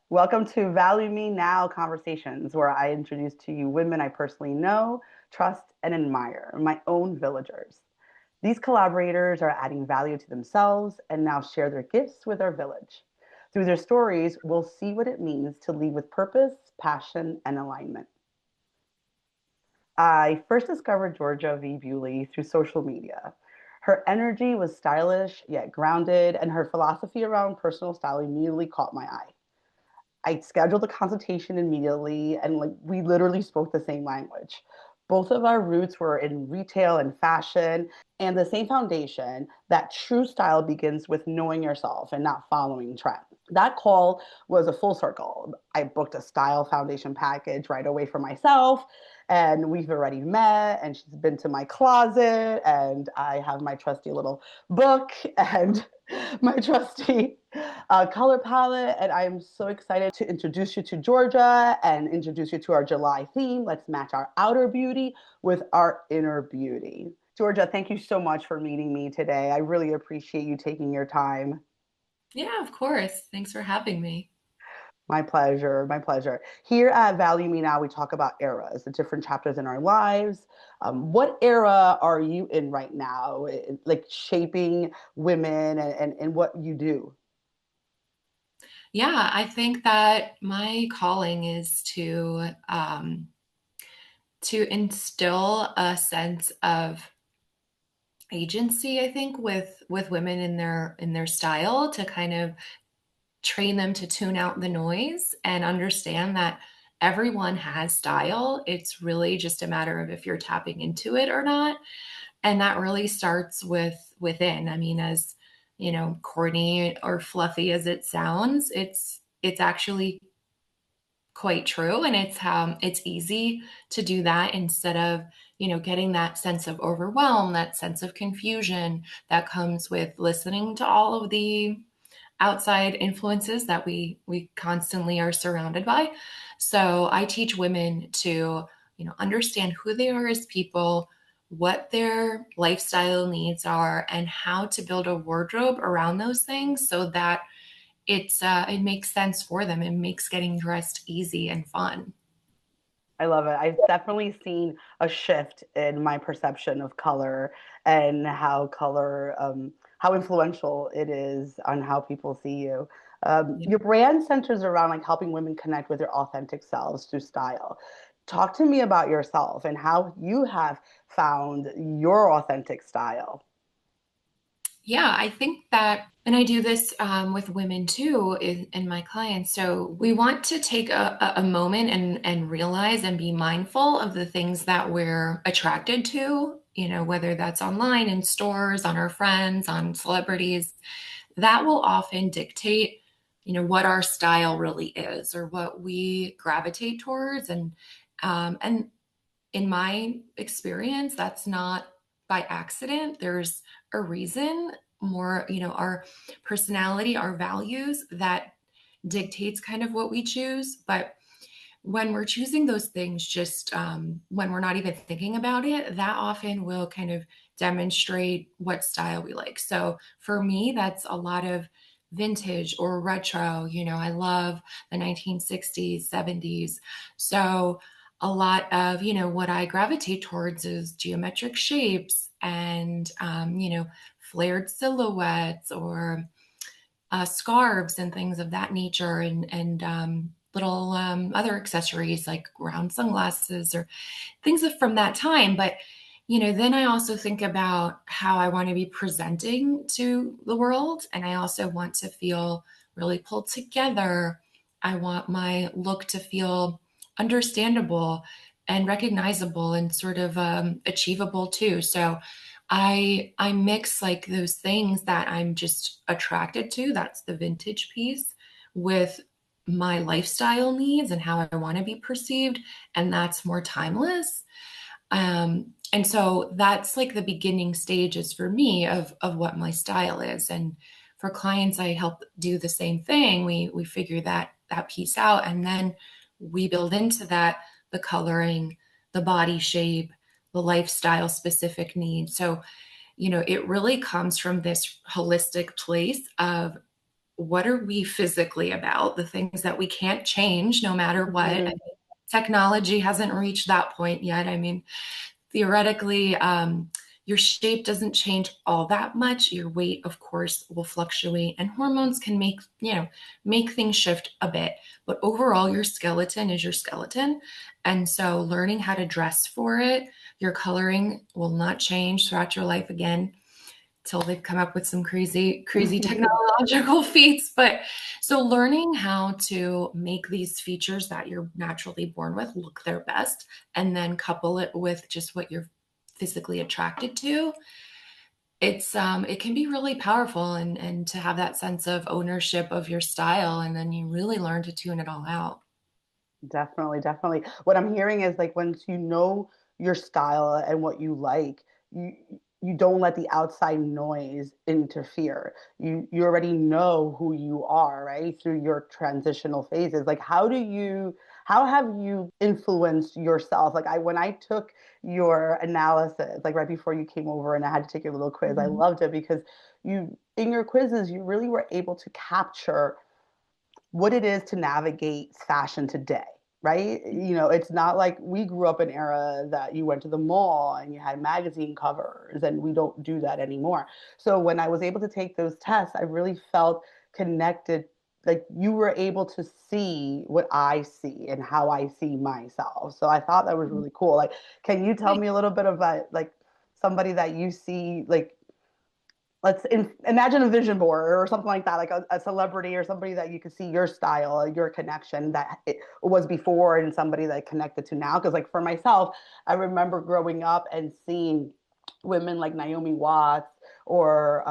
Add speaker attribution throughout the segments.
Speaker 1: Welcome to Value Me Now Conversations, where I introduce to you women I personally know, trust, and admire, my own villagers. These collaborators are adding value to themselves and now share their gifts with our village. Through their stories, we'll see what it means to lead with purpose, passion, and alignment. I first discovered Georgia V. Bewley through social media. Her energy was stylish yet grounded, and her philosophy around personal style immediately caught my eye. I scheduled a consultation immediately, and like we literally spoke the same language. Both of our roots were in retail and fashion, and the same foundation that true style begins with knowing yourself and not following trends. That call was a full circle. I booked a style foundation package right away for myself, and we've already met, and she's been to my closet, and I have my trusty little book and my trusty color palette. And I'm so excited to introduce you to Georgia and introduce you to our July theme. Let's match our outer beauty with our inner beauty. Georgia, thank you so much for meeting me today. I really appreciate you taking your time.
Speaker 2: Yeah, of course. Thanks for having me.
Speaker 1: My pleasure. My pleasure. Here at Value Me Now, we talk about eras, the different chapters in our lives. What era are you in right now, like shaping women and what you do?
Speaker 2: Yeah, I think that my calling is to instill a sense of agency, I think, with women in their style, to kind of train them to tune out the noise and understand that everyone has style. It's really just a matter of if you're tapping into it or not. And that really starts within. I mean, as corny or fluffy as it sounds, it's actually quite true. And it's easy to do that instead of getting that sense of overwhelm, that sense of confusion that comes with listening to all of the outside influences that we constantly are surrounded by. So I teach women to understand who they are as people, what their lifestyle needs are, and how to build a wardrobe around those things so that it makes sense for them. It makes getting dressed easy and fun.
Speaker 1: I love it. I've definitely seen a shift in my perception of color and how influential it is on how people see you.
Speaker 2: Yeah.
Speaker 1: Your brand centers around like helping women connect with their authentic selves through style. Talk to me about yourself and how you have found your authentic style.
Speaker 2: Yeah, I think that, and I do this with women too in my clients. So we want to take a moment and realize and be mindful of the things that we're attracted to, whether that's online, in stores, on our friends, on celebrities. That will often dictate, what our style really is or what we gravitate towards. And in my experience, that's not by accident. There's a reason, more, our personality, our values that dictates kind of what we choose. But when we're choosing those things, just when we're not even thinking about it, that often will kind of demonstrate what style we like. So for me, that's a lot of vintage or retro. I love the 1960s, 70s. So a lot of, what I gravitate towards is geometric shapes and, flared silhouettes or scarves and things of that nature, and little other accessories like round sunglasses or things from that time. But then I also think about how I want to be presenting to the world, and I also want to feel really pulled together. I want my look to feel understandable and recognizable and sort of achievable too. So I mix like those things that I'm just attracted to, that's the vintage piece, with my lifestyle needs and how I want to be perceived, and that's more timeless. And so that's like the beginning stages for me of what my style is. And for clients, I help do the same thing. We figure that piece out, and then we build into that the coloring, the body shape, the lifestyle specific needs. So it really comes from this holistic place of what are we physically about, the things that we can't change no matter what. I
Speaker 1: Mhm.
Speaker 2: mean, technology hasn't reached that point yet. I mean, theoretically, your shape doesn't change all that much. Your weight, of course, will fluctuate, and hormones can make things shift a bit. But overall, your skeleton is your skeleton, and so learning how to dress for it, your coloring will not change throughout your life again till they've come up with some crazy technological feats. But so learning how to make these features that you're naturally born with look their best, and then couple it with just what you're physically attracted to, it can be really powerful, and to have that sense of ownership of your style, and then you really learn to tune it all out.
Speaker 1: Definitely, definitely. What I'm hearing is like once you know your style and what you like, you you don't let the outside noise interfere. You already know who you are, right? Through your transitional phases. Like how have you influenced yourself? Like when I took your analysis, like right before you came over and I had to take your little quiz, I
Speaker 2: Mhm.
Speaker 1: loved it because you in your quizzes you really were able to capture what it is to navigate fashion today, right? You know, it's not like we grew up in an era that you went to the mall and you had magazine covers, and we don't do that anymore. So when I was able to take those tests, I really felt connected. Like you were able to see what I see and how I see myself. So I thought that was really cool. Like, can you tell me a little bit about like somebody that you see like imagine a vision board or something like that, like a celebrity or somebody that you could see your style, your connection that it was before and somebody that connected to now. Because like for myself, I remember growing up and seeing women like Naomi Watts or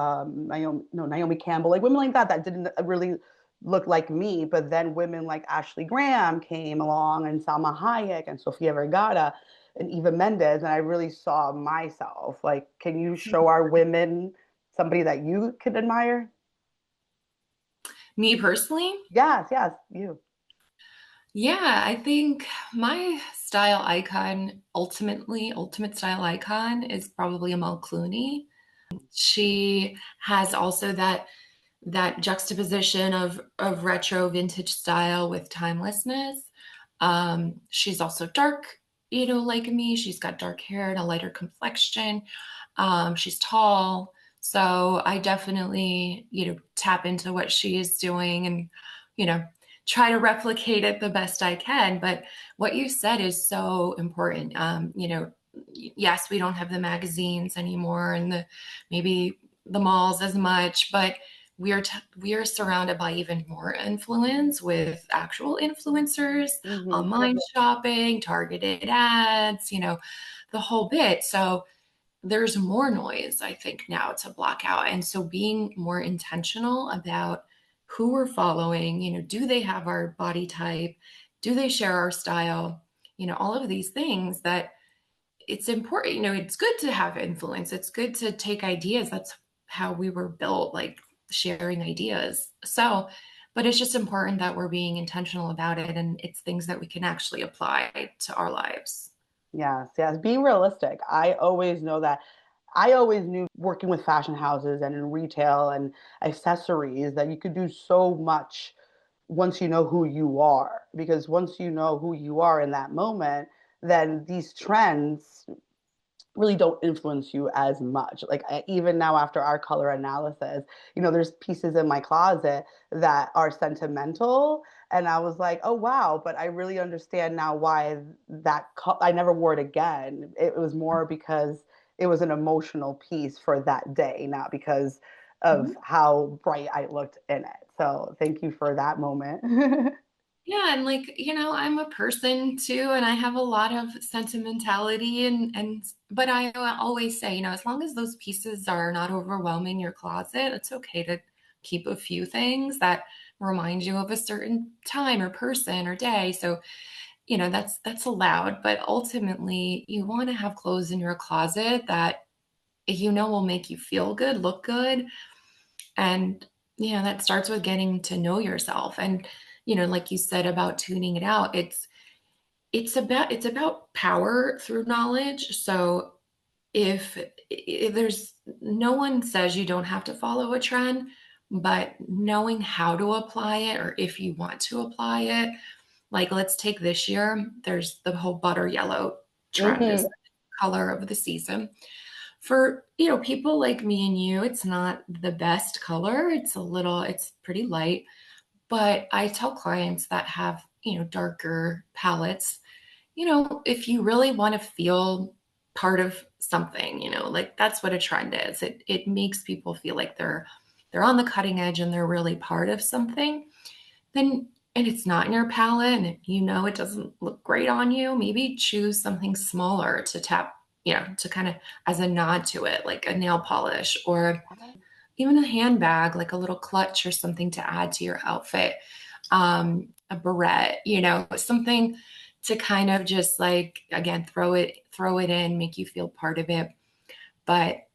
Speaker 1: Naomi Campbell, like women like that didn't really look like me. But then women like Ashley Graham came along and Salma Hayek and Sofia Vergara and Eva Mendes, and I really saw myself. Like, can you show our women somebody that you could admire?
Speaker 2: Me personally,
Speaker 1: Yes, yes, you.
Speaker 2: yeah, I think my style icon, ultimate style icon, is probably Amal Clooney. She has also that juxtaposition of retro vintage style with timelessness. She's also dark, like me. She's got dark hair and a lighter complexion. She's tall. So I definitely, tap into what she is doing and, you know, try to replicate it the best I can. But what you said is so important. Yes, we don't have the magazines anymore and maybe the malls as much, but we are surrounded by even more influence with actual influencers,
Speaker 1: Mm-hmm.
Speaker 2: online shopping, targeted ads, the whole bit. So there's more noise, I think, now to block out. And so being more intentional about who we're following, do they have our body type? Do they share our style? All of these things that it's important. It's good to have influence. It's good to take ideas. That's how we were built, like sharing ideas. So, but it's just important that we're being intentional about it, and it's things that we can actually apply to our lives.
Speaker 1: Yes, yes. Being realistic. I always know that. I always knew working with fashion houses and in retail and accessories that you could do so much once you know who you are. Because once you know who you are in that moment, then these trends really don't influence you as much. Like even now after our color analysis, there's pieces in my closet that are sentimental, and I was like, oh wow, but I really understand now why I never wore it again. It was more because it was an emotional piece for that day, not because of
Speaker 2: Mhm.
Speaker 1: how bright I looked in it. So thank you for that moment.
Speaker 2: Yeah, and like, I'm a person too, and I have a lot of sentimentality and but I always say, as long as those pieces are not overwhelming your closet, it's okay to keep a few things that remind you of a certain time or person or day. So, that's allowed, but ultimately you want to have clothes in your closet that will make you feel good, look good, and that starts with getting to know yourself. And like you said about tuning it out, it's about power through knowledge. So if there's no one says you don't have to follow a trend, but knowing how to apply it, or if you want to apply it, like let's take this year, there's the whole butter yellow trend is
Speaker 1: Hmm.
Speaker 2: the color of the season. For, people like me and you, it's not the best color. It's pretty light, but I tell clients that have, darker palettes, if you really want to feel part of something, like that's what a trend is. It makes people feel like they're on the cutting edge and they're really part of something. Then, and it's not in your palette, and it doesn't look great on you, maybe choose something smaller to tap, to kind of as a nod to it, like a nail polish or even a handbag, like a little clutch or something to add to your outfit, a beret, something to kind of just like, again, throw it in, make you feel part of it. But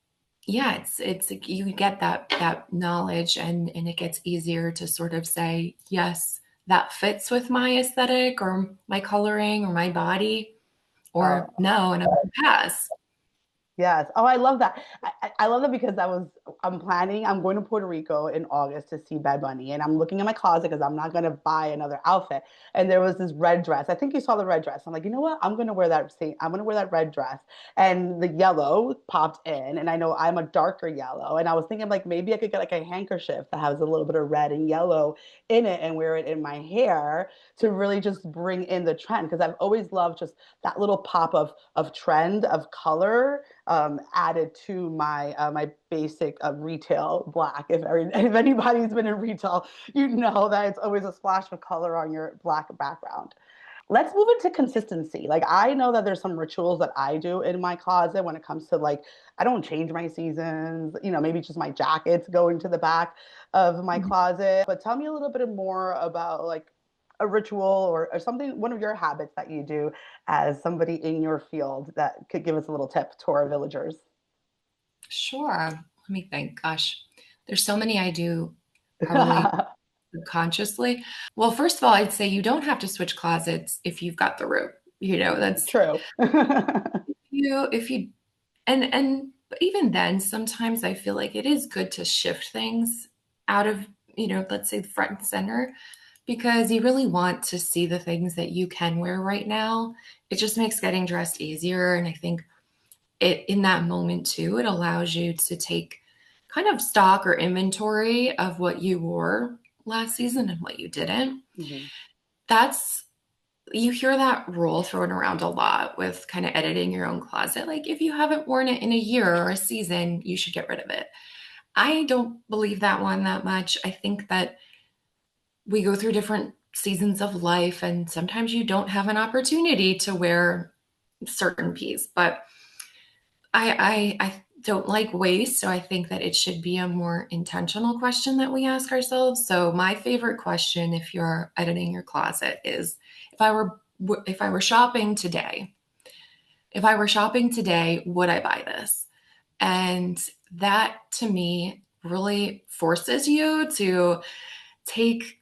Speaker 2: yeah, it's like you get that knowledge, and it gets easier to sort of say, yes, that fits with my aesthetic or my coloring or my body, or
Speaker 1: Oh,
Speaker 2: no, and I'm gonna pass.
Speaker 1: yes. Oh, I love that. I love that because I'm going to Puerto Rico in August to see Bad Bunny. And I'm looking in my closet because I'm not going to buy another outfit. And there was this red dress. I think you saw the red dress. I'm like, you know what? I'm going to wear that red dress. And the yellow popped in. And I know I'm a darker yellow. And I was thinking like maybe I could get like a handkerchief that has a little bit of red and yellow in it and wear it in my hair to really just bring in the trend. Because I've always loved just that little pop of trend of color added to my basic retail black. If anybody's been in retail, you know that it's always a splash of color on your black background. Let's move into consistency. Like I know that there's some rituals that I do in my closet when it comes to like I don't change my seasons, maybe just my jackets going to the back of my closet. But tell me a little bit more about like a ritual or something, one of your habits that you do as somebody in your field that could give us a little tip to our villagers.
Speaker 2: Sure. Let me think. Gosh, there's so many I do probably subconsciously. Well, first of all, I'd say you don't have to switch closets if you've got the room. That's
Speaker 1: True.
Speaker 2: if you and but even then, sometimes I feel like it is good to shift things out of, let's say front and center, because you really want to see the things that you can wear right now. It just makes getting dressed easier. And I think it in that moment too, it allows you to take kind of stock or inventory of what you wore last season and what you didn't.
Speaker 1: Mhm.
Speaker 2: That's You hear that rule thrown around a lot with kind of editing your own closet. Like if you haven't worn it in a year or a season, you should get rid of it. I don't believe that one that much. I think that we go through different seasons of life, and sometimes you don't have an opportunity to wear certain piece. But I don't like waste, so I think that it should be a more intentional question that we ask ourselves. So my favorite question, if you're editing your closet, is if I were shopping today, would I buy this? And that to me really forces you to take,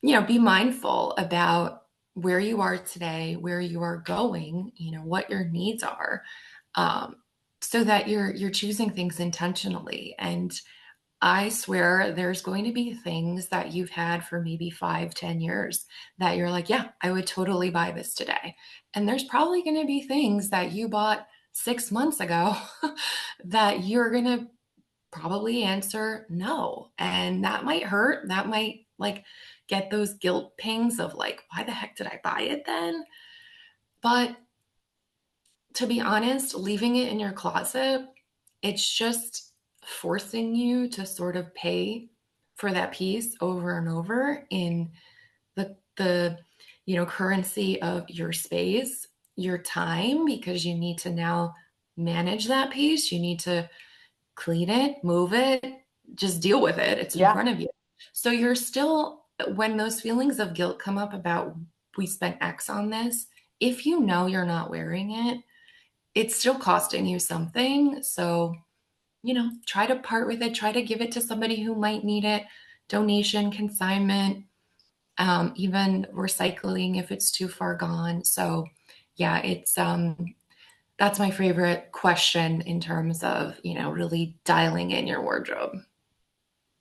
Speaker 2: be mindful about where you are today, where you are going, what your needs are, um, so that you're choosing things intentionally. And I swear there's going to be things that you've had for maybe 5, 10 years that you're like, yeah, I would totally buy this today. And there's probably going to be things that you bought 6 months ago that you're going to probably answer no. And that might hurt. That might like get those guilt pings of like, why the heck did I buy it then? But to be honest, leaving it in your closet, it's just forcing you to sort of pay for that piece over and over in the currency of your space, your time, because you need to now manage that piece. You need to clean it, move it, just deal with it. It's in
Speaker 1: Yeah.
Speaker 2: front of you. So you're still, when those feelings of guilt come up about we spent X on this, if you know you're not wearing it, it's still costing you something. So, try to part with it, try to give it to somebody who might need it. Donation, consignment, even recycling if it's too far gone. So, yeah, it's that's my favorite question in terms of, really dialing in your wardrobe.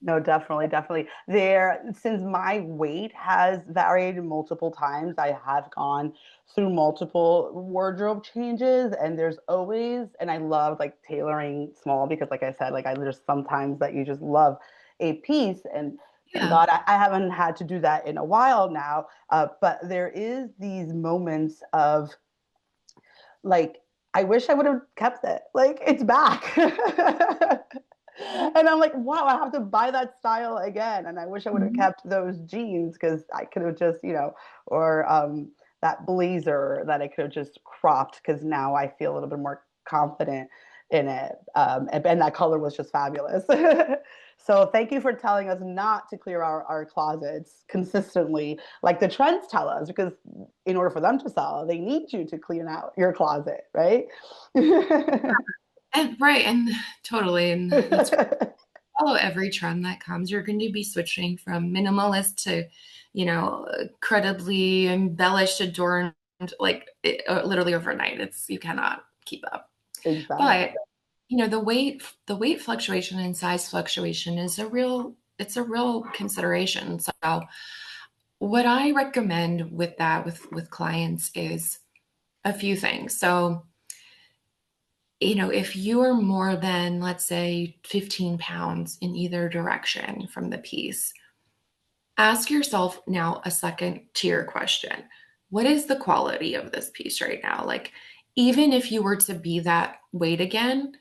Speaker 1: No, definitely, definitely. Since my weight has varied multiple times, I have gone through multiple wardrobe changes, and there's always, and I love like tailoring small because, like I said, like there's sometimes that you just love a piece, and thank
Speaker 2: Yeah.
Speaker 1: God I haven't had to do that in a while now. But there is these moments of like, I wish I would have kept it. Like, it's back. And I'm like, wow, I have to buy that style again. And I wish I would have
Speaker 2: Mhm.
Speaker 1: kept those jeans because I could have just, or that blazer that I could have just cropped because now I feel a little bit more confident in it. And that color was just fabulous. So thank you for telling us not to clear our closets consistently, like the trends tell us, because in order for them to sell, they need you to clean out your closet, right?
Speaker 2: And right, and totally, and that's follow every trend that comes. You're going to be switching from minimalist to, incredibly embellished, adorned, like literally overnight. You cannot keep up.
Speaker 1: Exactly.
Speaker 2: But the weight fluctuation and size fluctuation it's a real consideration. So what I recommend with that with clients is a few things. So if you are more than, let's say, 15 pounds in either direction from the piece, ask yourself now a second tier question. What is the quality of this piece right now? Like, even if you were to be that weight again,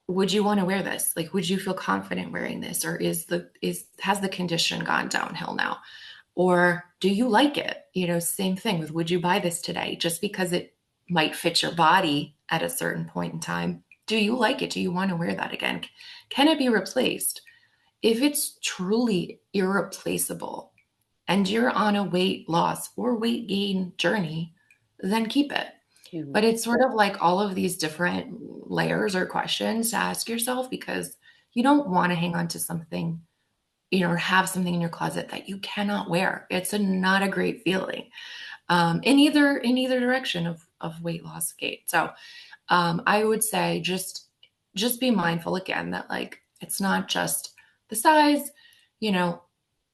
Speaker 2: would you want to wear this? Like, would you feel confident wearing this? Or has the condition gone downhill now? Or do you like it? Same thing with, would you buy this today? Just because it might fit your body at a certain point in time. Do you like it? Do you want to wear that again? Can it be replaced? If it's truly irreplaceable and you're on a weight loss or weight gain journey, then keep it.
Speaker 1: Mhm.
Speaker 2: But it's sort of like all of these different layers or questions to ask yourself, because you don't want to hang on to something, or have something in your closet that you cannot wear. It's not a great feeling, in either direction of weight loss gait. So I would say just be mindful again that, like, it's not just the size. You know,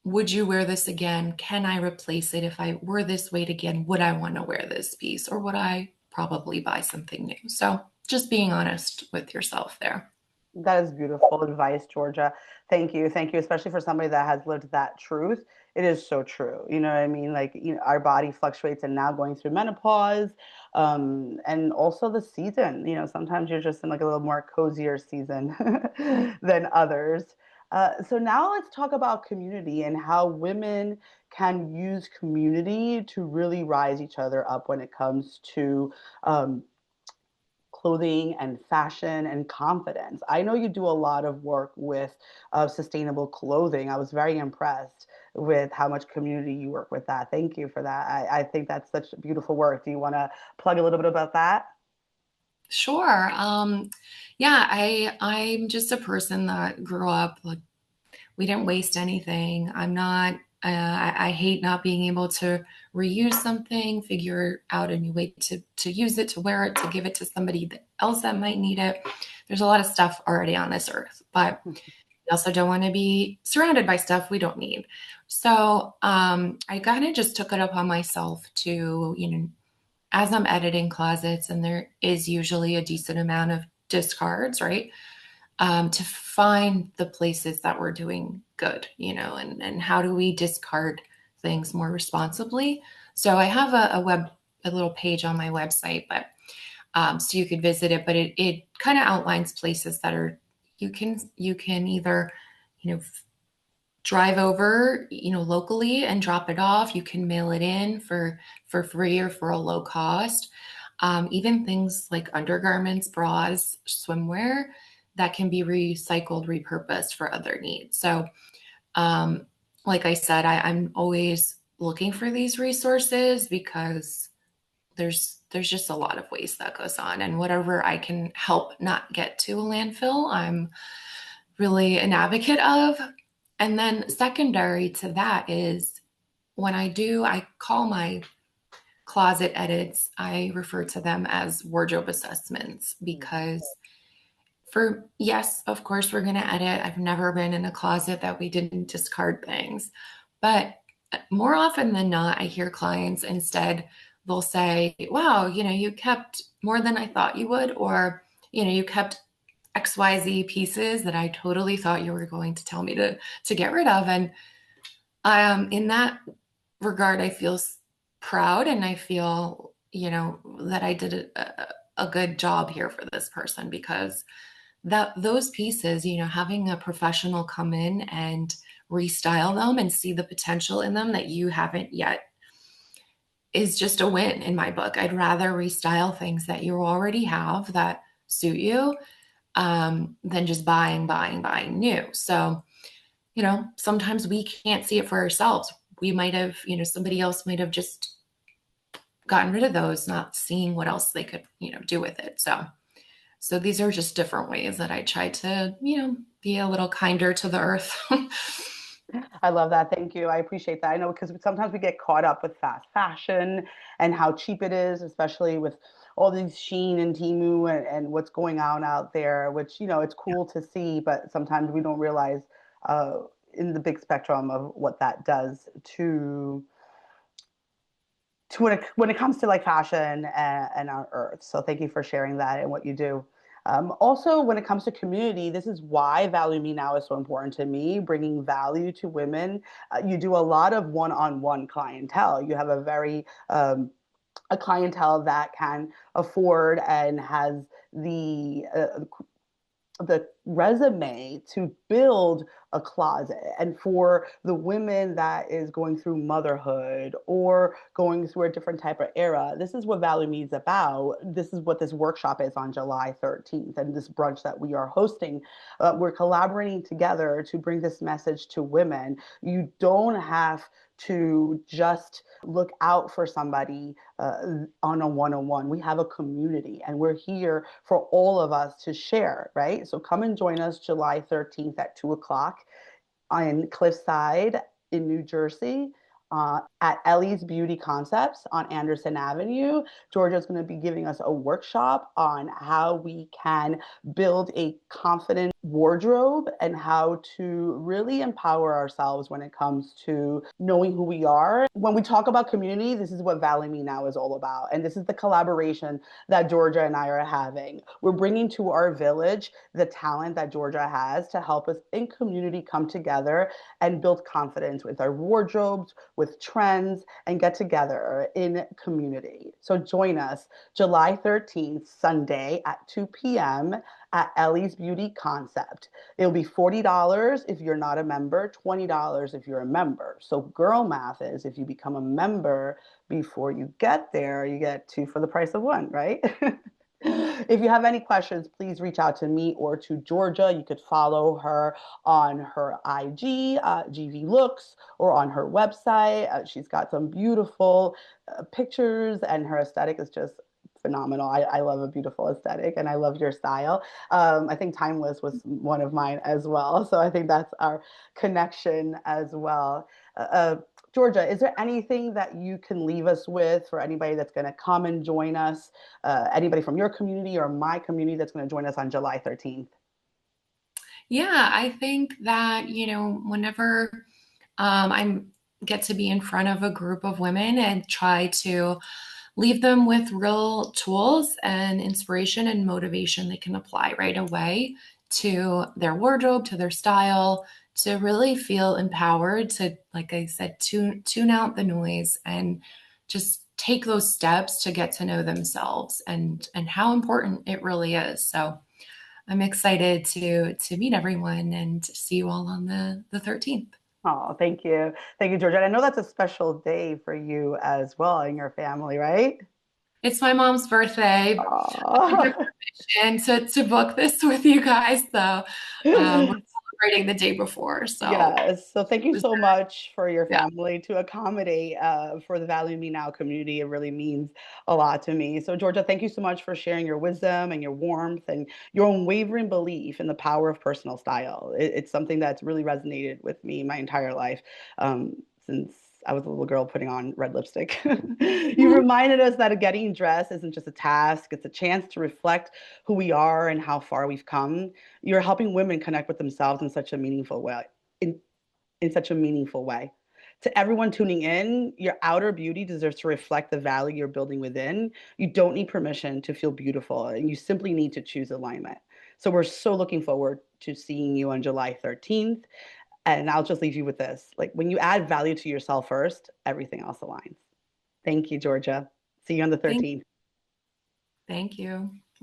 Speaker 2: would you wear this again? Can I replace it? If I were this weight again, would I want to wear this piece, or would I probably buy something new? So just being honest with yourself there.
Speaker 1: That is beautiful advice, Georgia. Thank you. Thank you, especially for somebody that has lived that truth. It is so true. You know what I mean? Like, our body fluctuates and now going through menopause, and also the season. Sometimes you're just in like a little more cozier season than others. So now let's talk about community and how women can use community to really rise each other up when it comes to clothing and fashion and confidence. I know you do a lot of work with sustainable clothing. I was very impressed with how much community you work with that. Thank you for that. I think that's such beautiful work. Do you want to plug a little bit about that?
Speaker 2: Sure. Yeah, I'm just a person that grew up like, we didn't waste anything. I'm not. I hate not being able to reuse something, figure out a new way to use it, to wear it, to give it to somebody else that might need it. There's a lot of stuff already on this earth, but we also don't want to be surrounded by stuff we don't need. So I kind of just took it upon myself to, as I'm editing closets, and there is usually a decent amount of discards, right? To find the places that we're doing good, and how do we discard things more responsibly. So I have a little page on my website, but so you could visit it, but it kind of outlines places that are, you can either, you know, drive over, locally and drop it off. You can mail it in for free or for a low cost. Even things like undergarments, bras, swimwear that can be recycled, repurposed for other needs. So, um, like I said, I'm always looking for these resources because there's just a lot of waste that goes on, and whatever I can help not get to a landfill, I'm really an advocate of. And then secondary to that is, when I call my closet edits, I refer to them as wardrobe assessments, because For yes, of course, we're going to edit. I've never been in a closet that we didn't discard things. But more often than not, I hear clients instead, they'll say, wow, you kept more than I thought you would, or, you kept XYZ pieces that I totally thought you were going to tell me to get rid of. And in that regard, I feel proud and I feel, that I did a good job here for this person because that those pieces, having a professional come in and restyle them and see the potential in them that you haven't yet is just a win in my book. I'd rather restyle things that you already have that suit you than just buying new. So, sometimes we can't see it for ourselves. We might have, somebody else might have just gotten rid of those, not seeing what else they could, do with it. So these are just different ways that I try to, be a little kinder to the earth.
Speaker 1: I love that. Thank you. I appreciate that. I know because sometimes we get caught up with fast fashion and how cheap it is, especially with all these Shein and Temu and what's going on out there, which, it's cool to see, but sometimes we don't realize uh, in the big spectrum of what that does to when it comes to like fashion and our earth. So thank you for sharing that and what you do. Also, when it comes to community, this is why Value Me Now is so important to me, bringing value to women. You do a lot of one-on-one clientele. You have a clientele that can afford and has the resume to build a closet. And for the women that is going through motherhood or going through a different type of era, this is what Value Me is about. This is what this workshop is on July 13th and this brunch that we are hosting. We're collaborating together to bring this message to women. You don't have to just look out for somebody on a one-on-one. We have a community and we're here for all of us to share, right? So come and join us July 13th at 2 o'clock on Cliffside in New Jersey. At Ellie's Beauty Concepts on Anderson Avenue. Georgia's going to be giving us a workshop on how we can build a confident wardrobe and how to really empower ourselves when it comes to knowing who we are. When we talk about community, this is what Value Me Now is all about. And this is the collaboration that Georgia and I are having. We're bringing to our village the talent that Georgia has to help us in community come together and build confidence with our wardrobes, with trends, and get together in community. So join us July 13th, Sunday at 2 p.m. at Ellie's Beauty Concept. It'll be $40 if you're not a member, $20 if you're a member. So girl math is if you become a member before you get there, you get two for the price of one, right? If you have any questions, please reach out to me or to Georgia. You could follow her on her IG, GVLooks, or on her website. She's got some beautiful pictures, and her aesthetic is just phenomenal. I love a beautiful aesthetic, and I love your style. I think Timeless was one of mine as well. So I think that's our connection as well. Georgia, is there anything that you can leave us with for anybody that's going to come and join us? Anybody from your community or my community that's going to join us on July 13th?
Speaker 2: Yeah, I think that, whenever I get to be in front of a group of women and try to leave them with real tools and inspiration and motivation they can apply right away to their wardrobe, to their style, to really feel empowered to, like I said, tune out the noise and just take those steps to get to know themselves and how important it really is. So I'm excited to meet everyone and see you all on the 13th.
Speaker 1: Oh, thank you. Thank you, Georgia. And I know that's a special day for you as well and your family, right?
Speaker 2: It's my mom's birthday. I
Speaker 1: Oh.
Speaker 2: took permission to book this with you guys, so we're celebrating the day before. So
Speaker 1: Yes. So thank you
Speaker 2: just
Speaker 1: so much for your
Speaker 2: yeah.
Speaker 1: family to accommodate for the Value Me Now community. It really means a lot to me. So, Georgia, thank you so much for sharing your wisdom and your warmth and your unwavering belief in the power of personal style. It's something that's really resonated with me my entire life since I was a little girl putting on red lipstick. You reminded us that getting dressed isn't just a task, it's a chance to reflect who we are and how far we've come. You're helping women connect with themselves in such a meaningful way. In, in such a meaningful way. To everyone tuning in, your outer beauty deserves to reflect the value you're building within. You don't need permission to feel beautiful, and you simply need to choose alignment. So we're so looking forward to seeing you on July 13th. And I'll just leave you with this. Like when you add value to yourself first, everything else aligns. Thank you, Georgia. See you on the
Speaker 2: Thank,
Speaker 1: 13th.
Speaker 2: thank you.